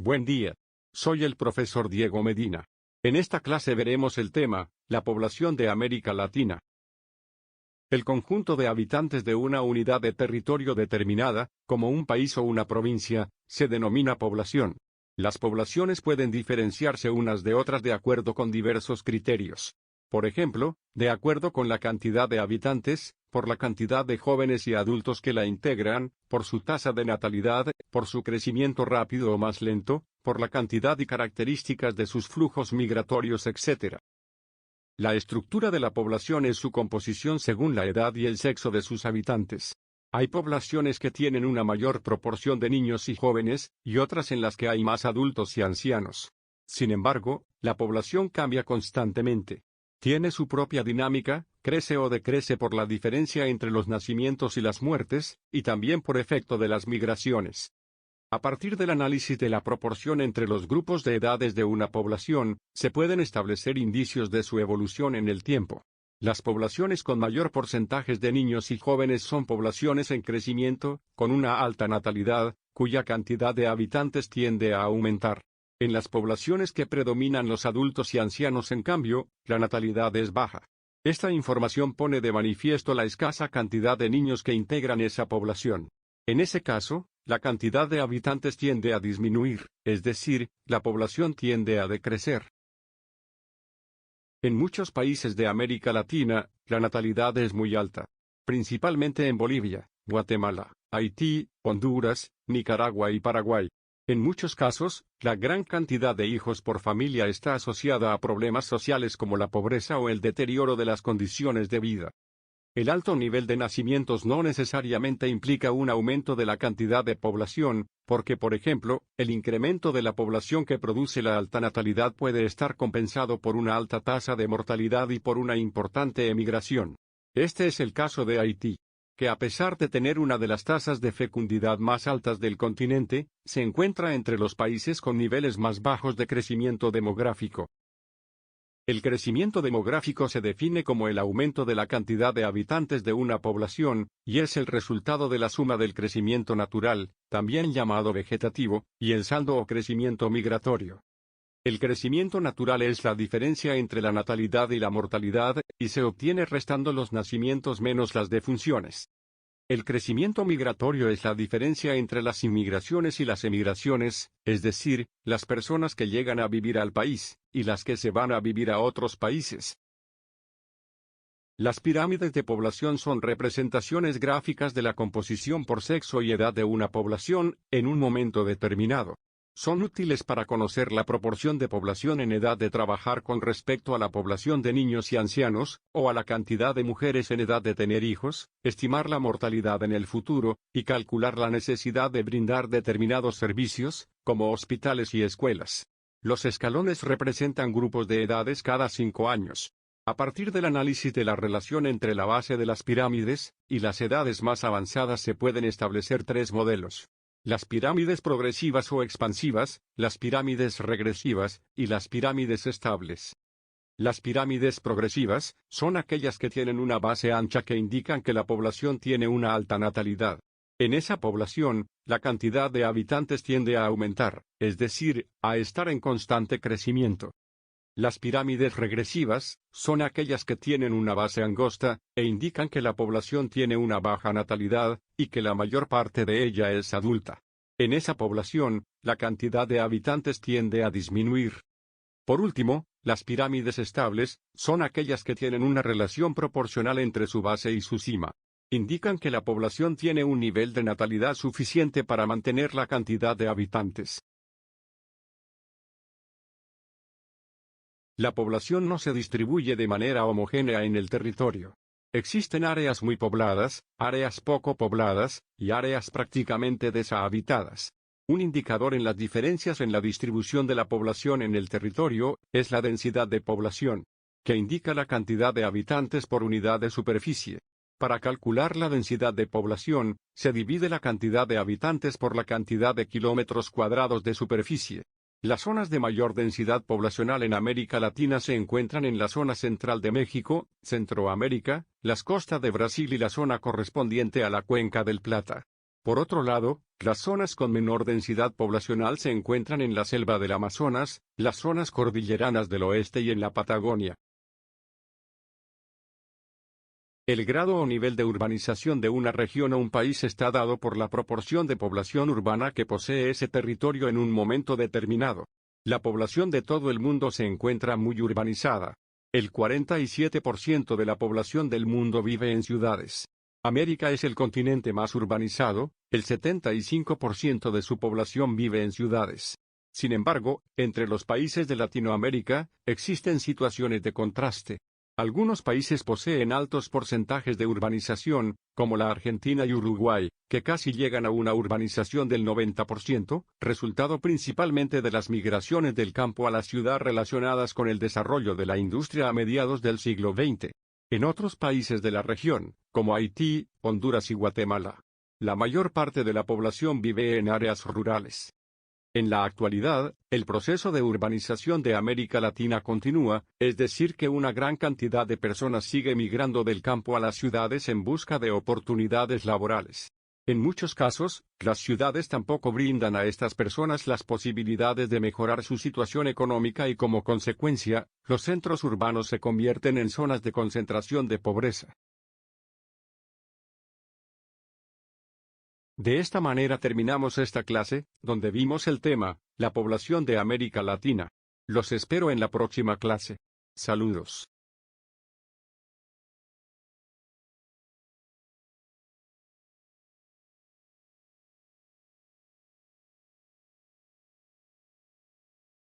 Buen día. Soy el profesor Diego Medina. En esta clase veremos el tema, la población de América Latina. El conjunto de habitantes de una unidad de territorio determinada, como un país o una provincia, se denomina población. Las poblaciones pueden diferenciarse unas de otras de acuerdo con diversos criterios. Por ejemplo, de acuerdo con la cantidad de habitantes, por la cantidad de jóvenes y adultos que la integran, por su tasa de natalidad, por su crecimiento rápido o más lento, por la cantidad y características de sus flujos migratorios, etc. La estructura de la población es su composición según la edad y el sexo de sus habitantes. Hay poblaciones que tienen una mayor proporción de niños y jóvenes, y otras en las que hay más adultos y ancianos. Sin embargo, la población cambia constantemente. Tiene su propia dinámica, crece o decrece por la diferencia entre los nacimientos y las muertes, y también por efecto de las migraciones. A partir del análisis de la proporción entre los grupos de edades de una población, se pueden establecer indicios de su evolución en el tiempo. Las poblaciones con mayor porcentaje de niños y jóvenes son poblaciones en crecimiento, con una alta natalidad, cuya cantidad de habitantes tiende a aumentar. En las poblaciones que predominan los adultos y ancianos, en cambio, la natalidad es baja. Esta información pone de manifiesto la escasa cantidad de niños que integran esa población. En ese caso, la cantidad de habitantes tiende a disminuir, es decir, la población tiende a decrecer. En muchos países de América Latina, la natalidad es muy alta. Principalmente en Bolivia, Guatemala, Haití, Honduras, Nicaragua y Paraguay. En muchos casos, la gran cantidad de hijos por familia está asociada a problemas sociales como la pobreza o el deterioro de las condiciones de vida. El alto nivel de nacimientos no necesariamente implica un aumento de la cantidad de población, porque, por ejemplo, el incremento de la población que produce la alta natalidad puede estar compensado por una alta tasa de mortalidad y por una importante emigración. Este es el caso de Haití, que a pesar de tener una de las tasas de fecundidad más altas del continente, se encuentra entre los países con niveles más bajos de crecimiento demográfico. El crecimiento demográfico se define como el aumento de la cantidad de habitantes de una población, y es el resultado de la suma del crecimiento natural, también llamado vegetativo, y el saldo o crecimiento migratorio. El crecimiento natural es la diferencia entre la natalidad y la mortalidad, y se obtiene restando los nacimientos menos las defunciones. El crecimiento migratorio es la diferencia entre las inmigraciones y las emigraciones, es decir, las personas que llegan a vivir al país, y las que se van a vivir a otros países. Las pirámides de población son representaciones gráficas de la composición por sexo y edad de una población, en un momento determinado. Son útiles para conocer la proporción de población en edad de trabajar con respecto a la población de niños y ancianos, o a la cantidad de mujeres en edad de tener hijos, estimar la mortalidad en el futuro, y calcular la necesidad de brindar determinados servicios, como hospitales y escuelas. Los escalones representan grupos de edades cada 5 años. A partir del análisis de la relación entre la base de las pirámides y las edades más avanzadas se pueden establecer 3 modelos. Las pirámides progresivas o expansivas, las pirámides regresivas, y las pirámides estables. Las pirámides progresivas son aquellas que tienen una base ancha que indican que la población tiene una alta natalidad. En esa población, la cantidad de habitantes tiende a aumentar, es decir, a estar en constante crecimiento. Las pirámides regresivas son aquellas que tienen una base angosta, e indican que la población tiene una baja natalidad, y que la mayor parte de ella es adulta. En esa población, la cantidad de habitantes tiende a disminuir. Por último, las pirámides estables son aquellas que tienen una relación proporcional entre su base y su cima. Indican que la población tiene un nivel de natalidad suficiente para mantener la cantidad de habitantes. La población no se distribuye de manera homogénea en el territorio. Existen áreas muy pobladas, áreas poco pobladas, y áreas prácticamente deshabitadas. Un indicador en las diferencias en la distribución de la población en el territorio es la densidad de población, que indica la cantidad de habitantes por unidad de superficie. Para calcular la densidad de población, se divide la cantidad de habitantes por la cantidad de kilómetros cuadrados de superficie. Las zonas de mayor densidad poblacional en América Latina se encuentran en la zona central de México, Centroamérica, las costas de Brasil y la zona correspondiente a la Cuenca del Plata. Por otro lado, las zonas con menor densidad poblacional se encuentran en la selva del Amazonas, las zonas cordilleranas del oeste y en la Patagonia. El grado o nivel de urbanización de una región o un país está dado por la proporción de población urbana que posee ese territorio en un momento determinado. La población de todo el mundo se encuentra muy urbanizada. El 47% de la población del mundo vive en ciudades. América es el continente más urbanizado, el 75% de su población vive en ciudades. Sin embargo, entre los países de Latinoamérica, existen situaciones de contraste. Algunos países poseen altos porcentajes de urbanización, como la Argentina y Uruguay, que casi llegan a una urbanización del 90%, resultado principalmente de las migraciones del campo a la ciudad relacionadas con el desarrollo de la industria a mediados del siglo XX. En otros países de la región, como Haití, Honduras y Guatemala, la mayor parte de la población vive en áreas rurales. En la actualidad, el proceso de urbanización de América Latina continúa, es decir que una gran cantidad de personas sigue migrando del campo a las ciudades en busca de oportunidades laborales. En muchos casos, las ciudades tampoco brindan a estas personas las posibilidades de mejorar su situación económica y como consecuencia, los centros urbanos se convierten en zonas de concentración de pobreza. De esta manera terminamos esta clase, donde vimos el tema, la población de América Latina. Los espero en la próxima clase. Saludos.